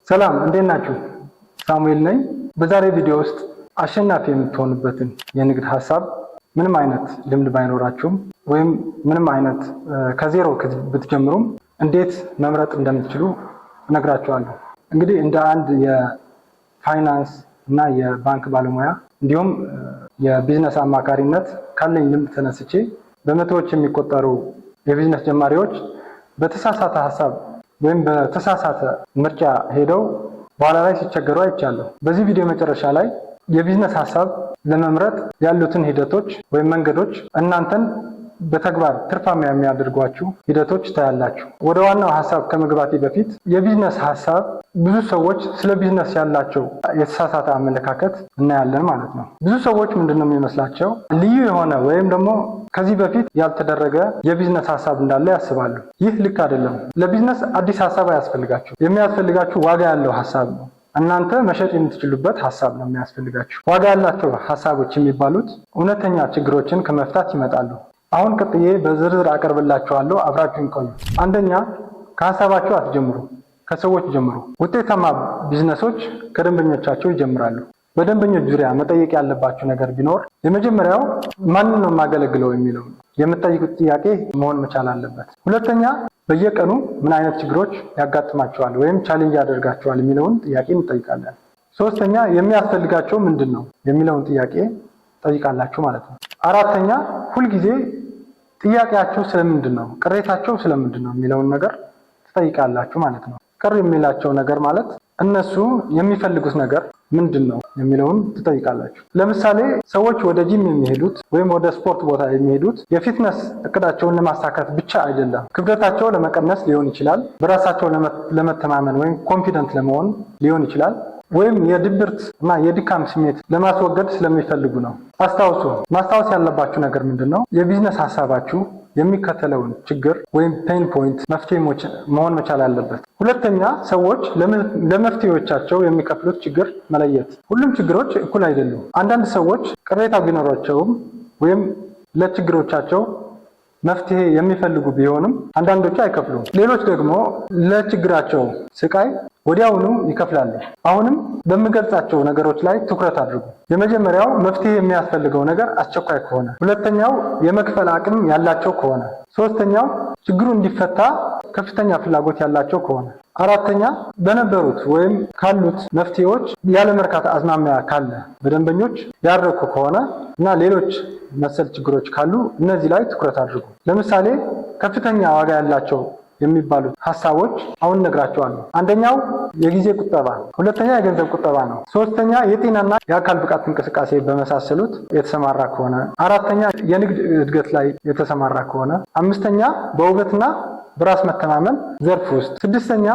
ሰላም እንዴት ናችሁ? ሳሙኤል ነኝ። በዛሬ ቪዲዮ ውስጥ አሸናፊ የምትሆኑበትን የንግድ ሐሳብ ምንም አይነት ልምድ ባይኖራችሁም ወይም ምንም አይነት ከዜሮ ብትጀምሩም እንዴት መምረጥ እንደምትችሉ እነግራችኋለሁ። እንግዲህ እንደ አንድ የፋይናንስ እና የባንክ ባለሙያ እንዲሁም የቢዝነስ አማካሪነት ካለኝ ልምድ ተነስቼ በመቶዎች የሚቆጠሩ የቢዝነስ ጀማሪዎች በተሳሳተ ሐሳብ ወይም በተሳሳተ ምርጫ ሄደው በኋላ ላይ ሲቸገሩ አይቻለሁ። በዚህ ቪዲዮ መጨረሻ ላይ የቢዝነስ ሐሳብ ለመምረጥ ያሉትን ሂደቶች ወይም መንገዶች እናንተን በተግባር ትርፋማ የሚያደርጓችሁ ሂደቶች ታያላችሁ። ወደ ዋናው ሐሳብ ከመግባቴ በፊት የቢዝነስ ሐሳብ ብዙ ሰዎች ስለ ቢዝነስ ያላቸው የተሳሳተ አመለካከት እናያለን ማለት ነው። ብዙ ሰዎች ምንድነው የሚመስላቸው ልዩ የሆነ ወይም ደግሞ ከዚህ በፊት ያልተደረገ የቢዝነስ ሐሳብ እንዳለ ያስባሉ። ይህ ልክ አይደለም። ለቢዝነስ አዲስ ሐሳብ አያስፈልጋችሁ። የሚያስፈልጋችሁ ዋጋ ያለው ሐሳብ ነው። እናንተ መሸጥ የምትችሉበት ሐሳብ ነው የሚያስፈልጋችሁ። ዋጋ ያላቸው ሐሳቦች የሚባሉት እውነተኛ ችግሮችን ከመፍታት ይመጣሉ። አሁን ቀጥዬ በዝርዝር አቀርብላችኋለሁ። አብራችሁን ቆዩ። አንደኛ፣ ከሐሳባችሁ አትጀምሩ፣ ከሰዎች ጀምሩ። ውጤታማ ቢዝነሶች ከደንበኞቻቸው ይጀምራሉ። በደንበኞች ዙሪያ መጠየቅ ያለባችሁ ነገር ቢኖር የመጀመሪያው ማንን ነው የማገለግለው የሚለው የምትጠይቁት ጥያቄ መሆን መቻል አለበት። ሁለተኛ፣ በየቀኑ ምን አይነት ችግሮች ያጋጥማቸዋል ወይም ቻሌንጅ ያደርጋቸዋል የሚለውን ጥያቄ እንጠይቃለን። ሶስተኛ፣ የሚያስፈልጋቸው ምንድን ነው የሚለውን ጥያቄ ጠይቃላችሁ ማለት ነው። አራተኛ፣ ሁልጊዜ ጥያቄያቸው ስለምንድን ነው፣ ቅሬታቸው ስለምንድን ነው የሚለውን ነገር ትጠይቃላችሁ ማለት ነው። ቅር የሚላቸው ነገር ማለት እነሱ የሚፈልጉት ነገር ምንድን ነው የሚለውን ትጠይቃላችሁ። ለምሳሌ ሰዎች ወደ ጂም የሚሄዱት ወይም ወደ ስፖርት ቦታ የሚሄዱት የፊትነስ እቅዳቸውን ለማሳካት ብቻ አይደለም። ክብደታቸው ለመቀነስ ሊሆን ይችላል፣ በራሳቸው ለመተማመን ወይም ኮንፊደንት ለመሆን ሊሆን ይችላል፣ ወይም የድብርት እና የድካም ስሜት ለማስወገድ ስለሚፈልጉ ነው። አስታውሱ፣ ማስታወስ ያለባችሁ ነገር ምንድን ነው? የቢዝነስ ሐሳባችሁ የሚከተለውን ችግር ወይም ፔን ፖይንት መፍትሄ መሆን መቻል አለበት። ሁለተኛ፣ ሰዎች ለመፍትሄዎቻቸው የሚከፍሉት ችግር መለየት። ሁሉም ችግሮች እኩል አይደሉም። አንዳንድ ሰዎች ቅሬታ ቢኖራቸውም ወይም ለችግሮቻቸው መፍትሄ የሚፈልጉ ቢሆንም አንዳንዶቹ አይከፍሉም። ሌሎች ደግሞ ለችግራቸው ስቃይ ወዲያውኑ ይከፍላሉ። አሁንም በምገልጻቸው ነገሮች ላይ ትኩረት አድርጉ። የመጀመሪያው መፍትሄ የሚያስፈልገው ነገር አስቸኳይ ከሆነ፣ ሁለተኛው የመክፈል አቅም ያላቸው ከሆነ፣ ሶስተኛው ችግሩ እንዲፈታ ከፍተኛ ፍላጎት ያላቸው ከሆነ፣ አራተኛ በነበሩት ወይም ካሉት መፍትሄዎች ያለመርካት አዝማሚያ ካለ፣ በደንበኞች ያረኩ ከሆነ እና ሌሎች መሰል ችግሮች ካሉ እነዚህ ላይ ትኩረት አድርጉ። ለምሳሌ ከፍተኛ ዋጋ ያላቸው የሚባሉት ሐሳቦች አሁን እነግራቸዋለሁ። አንደኛው የጊዜ ቁጠባ፣ ሁለተኛ የገንዘብ ቁጠባ ነው። ሶስተኛ የጤናና የአካል ብቃት እንቅስቃሴ በመሳሰሉት የተሰማራ ከሆነ፣ አራተኛ የንግድ እድገት ላይ የተሰማራ ከሆነ፣ አምስተኛ በውበትና በራስ መተማመን ዘርፍ ውስጥ፣ ስድስተኛ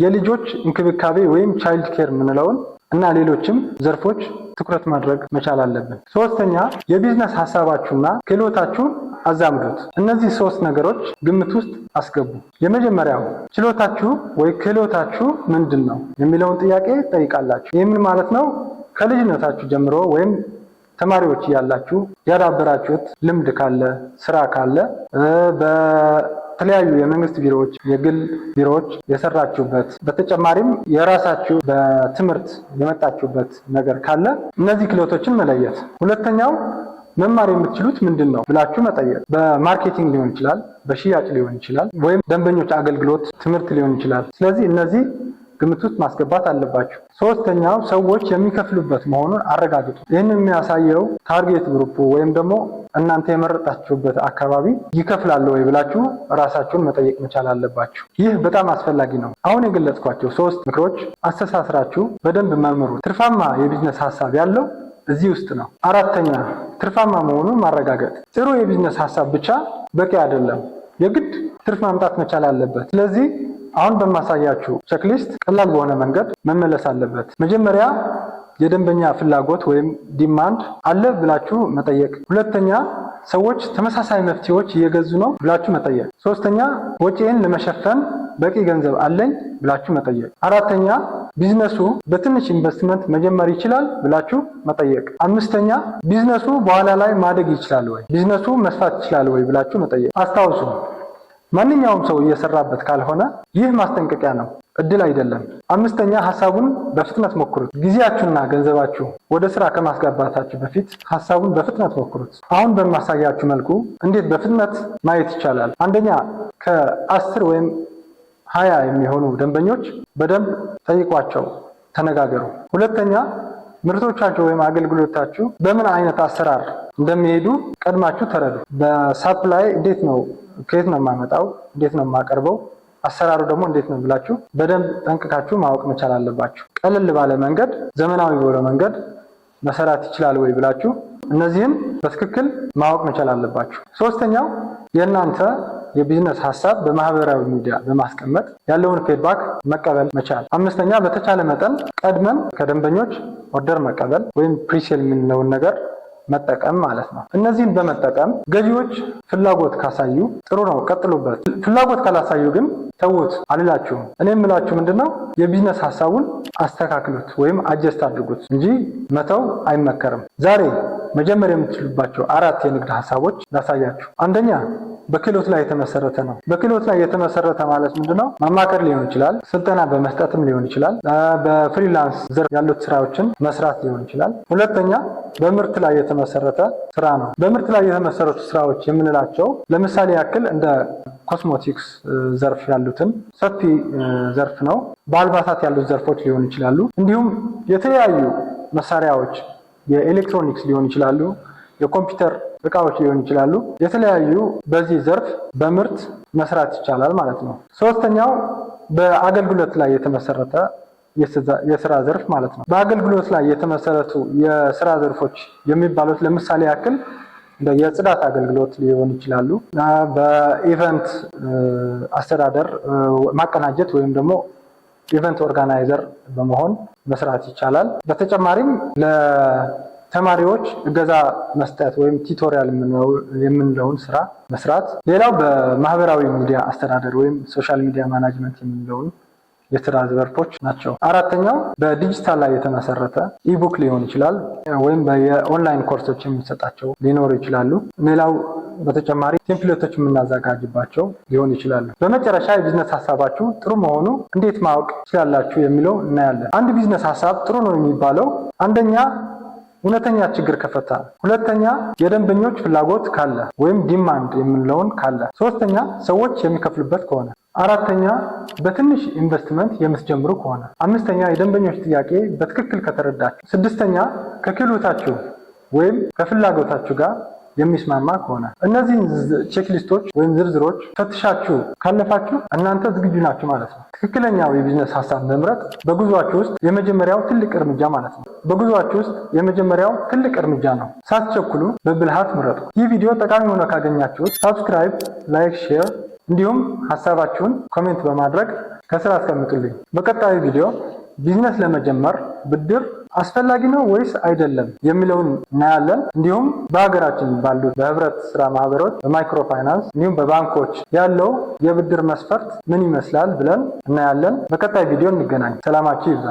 የልጆች እንክብካቤ ወይም ቻይልድ ኬር የምንለውን እና ሌሎችም ዘርፎች ትኩረት ማድረግ መቻል አለብን። ሶስተኛ የቢዝነስ ሐሳባችሁና ክህሎታችሁን አዛምዱት። እነዚህ ሶስት ነገሮች ግምት ውስጥ አስገቡ። የመጀመሪያው ችሎታችሁ ወይ ክህሎታችሁ ምንድን ነው የሚለውን ጥያቄ ጠይቃላችሁ። ይህ ምን ማለት ነው? ከልጅነታችሁ ጀምሮ ወይም ተማሪዎች እያላችሁ ያዳበራችሁት ልምድ ካለ፣ ስራ ካለ፣ በተለያዩ የመንግስት ቢሮዎች፣ የግል ቢሮዎች የሰራችሁበት፣ በተጨማሪም የራሳችሁ በትምህርት የመጣችሁበት ነገር ካለ እነዚህ ክህሎቶችን መለየት። ሁለተኛው መማር የምትችሉት ምንድን ነው ብላችሁ መጠየቅ። በማርኬቲንግ ሊሆን ይችላል፣ በሽያጭ ሊሆን ይችላል፣ ወይም ደንበኞች አገልግሎት ትምህርት ሊሆን ይችላል። ስለዚህ እነዚህ ግምት ውስጥ ማስገባት አለባችሁ። ሶስተኛው ሰዎች የሚከፍሉበት መሆኑን አረጋግጡ። ይህን የሚያሳየው ታርጌት ግሩፕ ወይም ደግሞ እናንተ የመረጣችሁበት አካባቢ ይከፍላሉ ወይ ብላችሁ ራሳችሁን መጠየቅ መቻል አለባችሁ። ይህ በጣም አስፈላጊ ነው። አሁን የገለጽኳቸው ሶስት ምክሮች አስተሳስራችሁ በደንብ መርምሩ። ትርፋማ የቢዝነስ ሐሳብ ያለው እዚህ ውስጥ ነው። አራተኛ፣ ትርፋማ መሆኑን ማረጋገጥ። ጥሩ የቢዝነስ ሐሳብ ብቻ በቂ አይደለም፣ የግድ ትርፍ ማምጣት መቻል አለበት። ስለዚህ አሁን በማሳያችሁ ቼክሊስት ቀላል በሆነ መንገድ መመለስ አለበት። መጀመሪያ የደንበኛ ፍላጎት ወይም ዲማንድ አለ ብላችሁ መጠየቅ። ሁለተኛ፣ ሰዎች ተመሳሳይ መፍትሄዎች እየገዙ ነው ብላችሁ መጠየቅ። ሶስተኛ፣ ወጪን ለመሸፈን በቂ ገንዘብ አለኝ ብላችሁ መጠየቅ። አራተኛ፣ ቢዝነሱ በትንሽ ኢንቨስትመንት መጀመር ይችላል ብላችሁ መጠየቅ። አምስተኛ፣ ቢዝነሱ በኋላ ላይ ማደግ ይችላል ወይ፣ ቢዝነሱ መስፋት ይችላል ወይ ብላችሁ መጠየቅ። አስታውሱ፣ ማንኛውም ሰው እየሰራበት ካልሆነ ይህ ማስጠንቀቂያ ነው። እድል አይደለም። አምስተኛ ሐሳቡን በፍጥነት ሞክሩት። ጊዜያችሁና ገንዘባችሁ ወደ ስራ ከማስገባታችሁ በፊት ሐሳቡን በፍጥነት ሞክሩት። አሁን በማሳያችሁ መልኩ እንዴት በፍጥነት ማየት ይቻላል። አንደኛ ከ10 ወይም 20 የሚሆኑ ደንበኞች በደንብ ጠይቋቸው፣ ተነጋገሩ። ሁለተኛ ምርቶቻችሁ ወይም አገልግሎታችሁ በምን አይነት አሰራር እንደሚሄዱ ቀድማችሁ ተረዱ። በሳፕላይ እንዴት ነው፣ ከየት ነው የማመጣው፣ እንዴት ነው የማቀርበው፣ አሰራሩ ደግሞ እንዴት ነው ብላችሁ በደንብ ጠንቅቃችሁ ማወቅ መቻል አለባችሁ። ቀለል ባለ መንገድ፣ ዘመናዊ በሆነ መንገድ መሰራት ይችላል ወይ ብላችሁ እነዚህን በትክክል ማወቅ መቻል አለባችሁ። ሶስተኛው የእናንተ የቢዝነስ ሐሳብ በማህበራዊ ሚዲያ በማስቀመጥ ያለውን ፊድባክ መቀበል መቻል። አምስተኛ በተቻለ መጠን ቀድመን ከደንበኞች ኦርደር መቀበል ወይም ፕሪሴል የምንለውን ነገር መጠቀም ማለት ነው። እነዚህን በመጠቀም ገዢዎች ፍላጎት ካሳዩ ጥሩ ነው፣ ቀጥሉበት። ፍላጎት ካላሳዩ ግን ተውት አልላችሁም። እኔ የምላችሁ ምንድነው የቢዝነስ ሐሳቡን አስተካክሉት ወይም አጀስት አድርጉት እንጂ መተው አይመከርም። ዛሬ መጀመር የምትችሉባቸው 4 የንግድ ሐሳቦች ላሳያችሁ። አንደኛ በክህሎት ላይ የተመሰረተ ነው። በክህሎት ላይ የተመሰረተ ማለት ምንድነው? ማማከር ሊሆን ይችላል፣ ስልጠና በመስጠትም ሊሆን ይችላል፣ በፍሪላንስ ዘርፍ ያሉት ስራዎችን መስራት ሊሆን ይችላል። ሁለተኛ በምርት ላይ የተመሰረተ ስራ ነው። በምርት ላይ የተመሰረቱ ስራዎች የምንላቸው ለምሳሌ ያክል እንደ ኮስሞቲክስ ዘርፍ ያሉትን ሰፊ ዘርፍ ነው። በአልባሳት ያሉት ዘርፎች ሊሆን ይችላሉ። እንዲሁም የተለያዩ መሳሪያዎች የኤሌክትሮኒክስ ሊሆን ይችላሉ፣ የኮምፒውተር እቃዎች ሊሆን ይችላሉ። የተለያዩ በዚህ ዘርፍ በምርት መስራት ይቻላል ማለት ነው። ሶስተኛው በአገልግሎት ላይ የተመሰረተ የስራ ዘርፍ ማለት ነው። በአገልግሎት ላይ የተመሰረቱ የስራ ዘርፎች የሚባሉት ለምሳሌ ያክል እንደ የጽዳት አገልግሎት ሊሆን ይችላሉ። በኢቨንት አስተዳደር ማቀናጀት ወይም ደግሞ ኢቨንት ኦርጋናይዘር በመሆን መስራት ይቻላል። በተጨማሪም ለተማሪዎች እገዛ መስጠት ወይም ቲቶሪያል የምንለውን ስራ መስራት። ሌላው በማህበራዊ ሚዲያ አስተዳደር ወይም ሶሻል ሚዲያ ማናጅመንት የምንለውን የስራ ዘርፎች ናቸው። አራተኛው በዲጂታል ላይ የተመሰረተ ኢቡክ ሊሆን ይችላል ወይም የኦንላይን ኮርሶች የምንሰጣቸው ሊኖሩ ይችላሉ። ሌላው በተጨማሪ ቴምፕሌቶች የምናዘጋጅባቸው ሊሆን ይችላሉ። በመጨረሻ የቢዝነስ ሐሳባችሁ ጥሩ መሆኑ እንዴት ማወቅ ትችላላችሁ የሚለው እናያለን። አንድ ቢዝነስ ሐሳብ ጥሩ ነው የሚባለው አንደኛ እውነተኛ ችግር ከፈታ፣ ሁለተኛ የደንበኞች ፍላጎት ካለ ወይም ዲማንድ የምንለውን ካለ፣ ሶስተኛ ሰዎች የሚከፍሉበት ከሆነ፣ አራተኛ በትንሽ ኢንቨስትመንት የምትጀምሩ ከሆነ፣ አምስተኛ የደንበኞች ጥያቄ በትክክል ከተረዳችሁ፣ ስድስተኛ ከክህሎታችሁ ወይም ከፍላጎታችሁ ጋር የሚስማማ ከሆነ። እነዚህን ቼክሊስቶች ወይም ዝርዝሮች ፈትሻችሁ ካለፋችሁ እናንተ ዝግጁ ናችሁ ማለት ነው። ትክክለኛው የቢዝነስ ሐሳብ መምረጥ በጉዟችሁ ውስጥ የመጀመሪያው ትልቅ እርምጃ ማለት ነው። በጉዟችሁ ውስጥ የመጀመሪያው ትልቅ እርምጃ ነው። ሳትቸኩሉ በብልሃት ምረጡ። ይህ ቪዲዮ ጠቃሚ ሆኖ ካገኛችሁት ሳብስክራይብ፣ ላይክ፣ ሼር እንዲሁም ሐሳባችሁን ኮሜንት በማድረግ ከስር አስቀምጡልኝ። በቀጣዩ ቪዲዮ ቢዝነስ ለመጀመር ብድር አስፈላጊ ነው ወይስ አይደለም የሚለውን እናያለን። እንዲሁም በሀገራችን ባሉት በህብረት ስራ ማህበሮች፣ በማይክሮ ፋይናንስ እንዲሁም በባንኮች ያለው የብድር መስፈርት ምን ይመስላል ብለን እናያለን። በቀጣይ ቪዲዮ እንገናኝ። ሰላማችሁ ይብዛ።